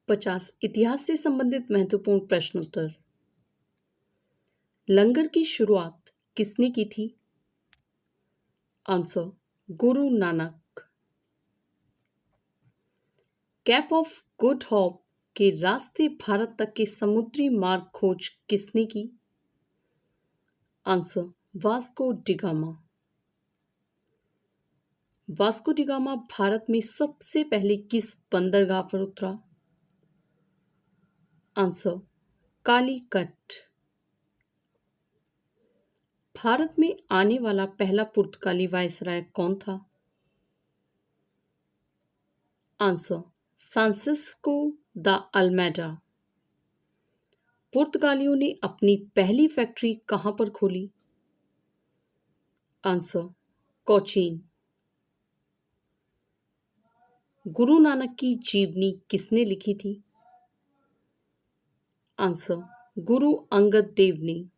50 इतिहास से संबंधित महत्वपूर्ण प्रश्नोत्तर। लंगर की शुरुआत किसने की थी? Answer Guru Nanak. Cap of good hope के रास्ते भारत तक के समुद्री मार्ग खोज किसने की? Answer Vasco da Gama. Vasco da Gama Bharat में सबसे पहले किस बंदरगाह पर उतरा? आंसर कालीकट। भारत में आने वाला पहला पुर्तगाली वायसराय कौन था? Answer Francisco de Almeida. पुर्तगालियों ने अपनी पहली फैक्ट्री कहां पर खोली? आंसर कोचीन। गुरु नानक की जीवनी किसने लिखी थी? आंसर गुरु अंगद देव ने।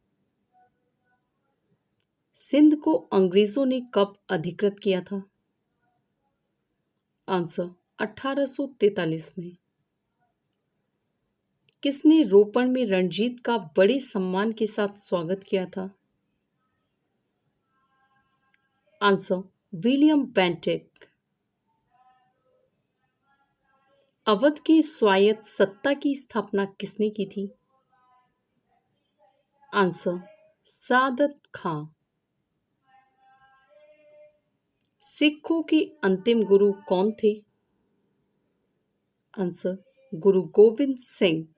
सिंध को अंग्रेजों ने कब अधिकृत किया था? आंसर 1843 में। किसने रोपण में रणजीत का बड़े सम्मान के साथ स्वागत किया था? Answer William Bentinck. अवध की स्वायत्त सत्ता की स्थापना किसने की थी? आंसर सादत खां। सिखों के अंतिम गुरु कौन थे? आंसर गुरु गोविंद सिंह।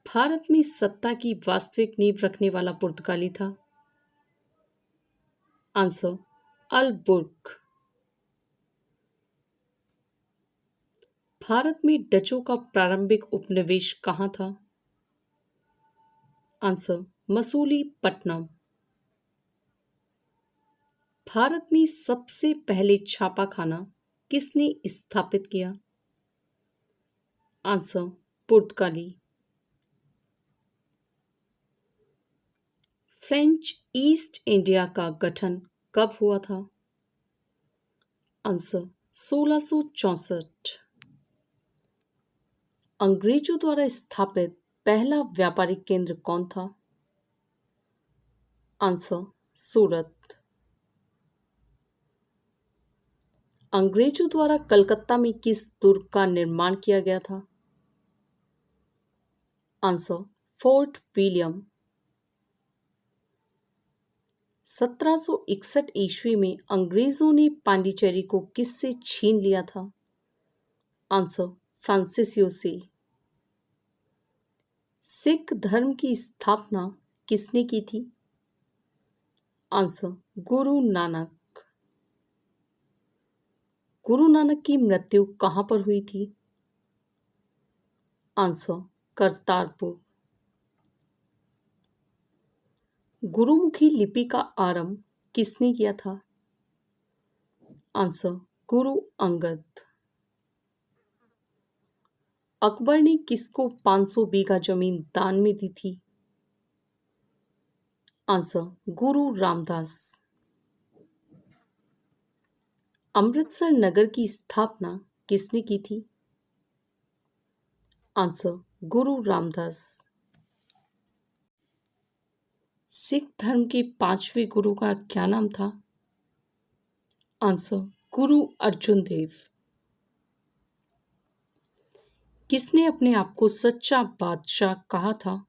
भारत में सत्ता की वास्तविक नींव रखने वाला पुर्तगाली था? आंसर अलबुर्क। भारत में डचों का प्रारंभिक उपनिवेश कहाँ था? आंसर मसूलीपट्टनम। भारत में सबसे पहले छापाखाना किसने स्थापित किया? आंसर पुर्तगाली। फ्रेंच ईस्ट इंडिया का गठन कब हुआ था? आंसर 1664। अंग्रेजों द्वारा स्थापित पहला व्यापारिक केंद्र कौन था? आंसर सूरत। अंग्रेजों द्वारा कलकत्ता में किस दुर्ग का निर्माण किया गया था? Answer fort William. 1761 ईस्वी में अंग्रेजों ने पांडिचेरी को किससे छीन लिया था? आंसर फ्रांसिसियो से। सिख धर्म की स्थापना किसने की थी? आंसर गुरु नानक। गुरु नानक की मृत्यु कहां पर हुई थी? आंसर करतारपुर। गुरुमुखी लिपि का आरंभ किसने किया था? आंसर गुरु अंगद। अकबर ने किसको 500 बीघा जमीन दान में दी थी? आंसर गुरु रामदास। अमृतसर नगर की स्थापना किसने की थी? आंसर गुरु रामदास। सिख धर्म के 5वें गुरु का क्या नाम था? आंसर गुरु अर्जुन देव। किसने अपने आप को सच्चा बादशाह कहा था?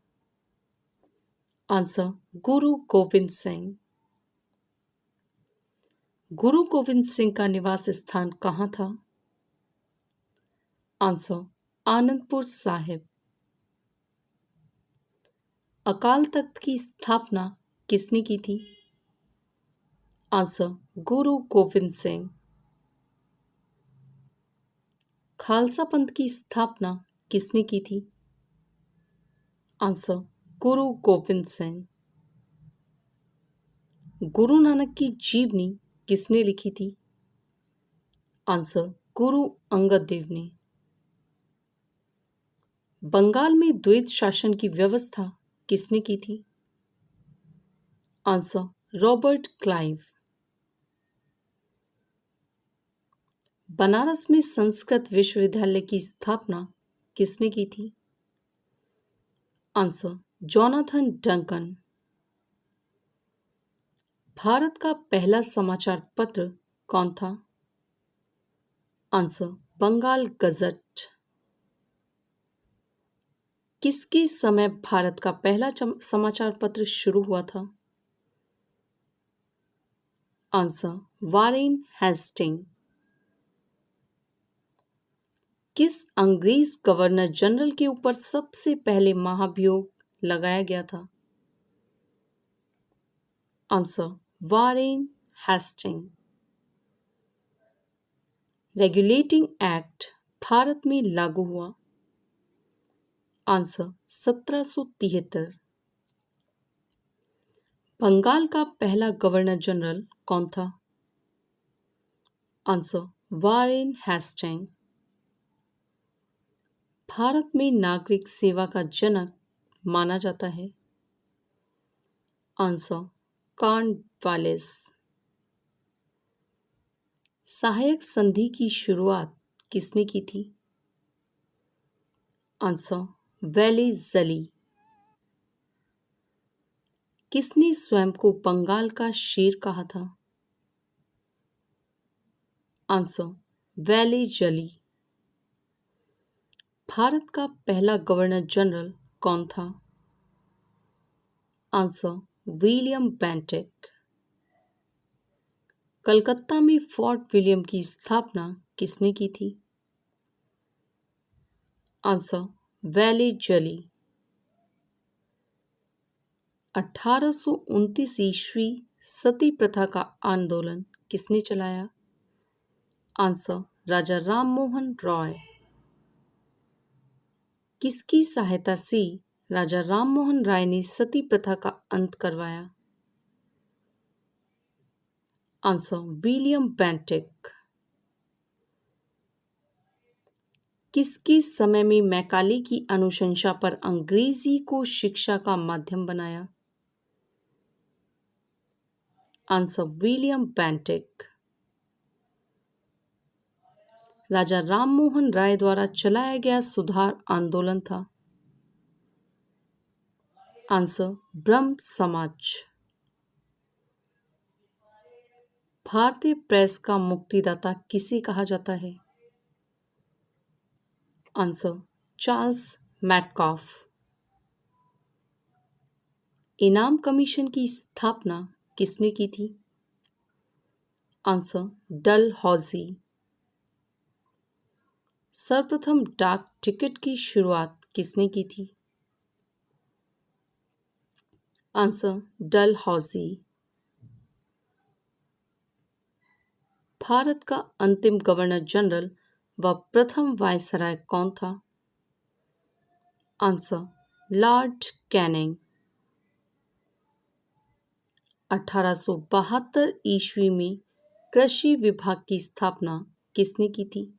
आंसर गुरु गोविंद सिंह। गुरु गोविंद सिंह का निवास स्थान कहाँ था? आंसर आनंदपुर साहिब। अकाल तख्त की स्थापना किसने की थी? आंसर गुरु गोविंद सिंह। खालसा पंथ की स्थापना किसने की थी? आंसर गुरु गोविंद सिंह। गुरु नानक की जीवनी किसने लिखी थी? आंसर गुरु अंगद देव ने। बंगाल में द्वैत शासन की व्यवस्था किसने की थी? Answer Robert Clive. बनारस में संस्कृत विश्वविद्यालय की स्थापना किसने की थी? Answer Jonathan Duncan. भारत का पहला समाचार पत्र कौन था? Answer Bengal Gazette. किसके समय भारत का पहला समाचार पत्र शुरू हुआ था? Answer Warren Hasting. किस अंग्रेज गवर्नर जनरल के ऊपर सबसे पहले महाभियोग लगाया गया था? Answer Warren Hasting. Regulating act Bharat में लागू हुआ? आंसर 1773। बंगाल का पहला गवर्नर जनरल कौन था? Answer Warren Hasting. भारत में नागरिक सेवा का जनक माना जाता है? Answer Cornwallis. सहायक संधि की शुरुआत किसने की थी? आंसर वेलेज़ली। किसने स्वयं को बंगाल का शेर कहा था? आंसर वेलेज़ली। भारत का पहला गवर्नर जनरल कौन था? Answer William Bentinck. कलकत्ता में फोर्ट विलियम की स्थापना किसने की थी? आंसर वेलेज़ली। 1829 ईस्वी सती प्रथा का आंदोलन किसने चलाया? आंसर राजा राममोहन रॉय। किसकी सहायता से राजा राममोहन राय ने सती प्रथा का अंत करवाया? Answer William Bentinck. किसके समय में मैकाले की अनुशंसा पर अंग्रेजी को शिक्षा का माध्यम बनाया? Answer William Bentinck. Raja Rammohan Roy द्वारा चलाया गया सुधार आंदोलन था? आंसर ब्रह्म समाज। भारतीय प्रेस का मुक्तिदाता किसे कहा जाता है? Answer Charles Metcalfe. इनाम कमीशन की स्थापना किसने की थी? आंसर डलहौजी। सर्वप्रथम डाक टिकट की शुरुआत किसने की थी? आंसर डलहौजी। भारत का अंतिम गवर्नर जनरल व प्रथम वायसराय कौन था? Answer Lord Canning. 1872 ईस्वी में कृषि विभाग की स्थापना किसने की थी?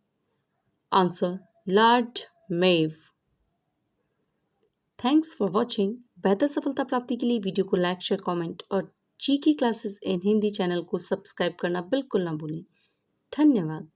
Answer lord Mayo. Thanks for watching. बेहतर सफलता प्राप्ति के लिए वीडियो को लाइक शेयर कमेंट और GK classes in Hindi channel को सब्सक्राइब करना बिल्कुल ना भूलें। धन्यवाद।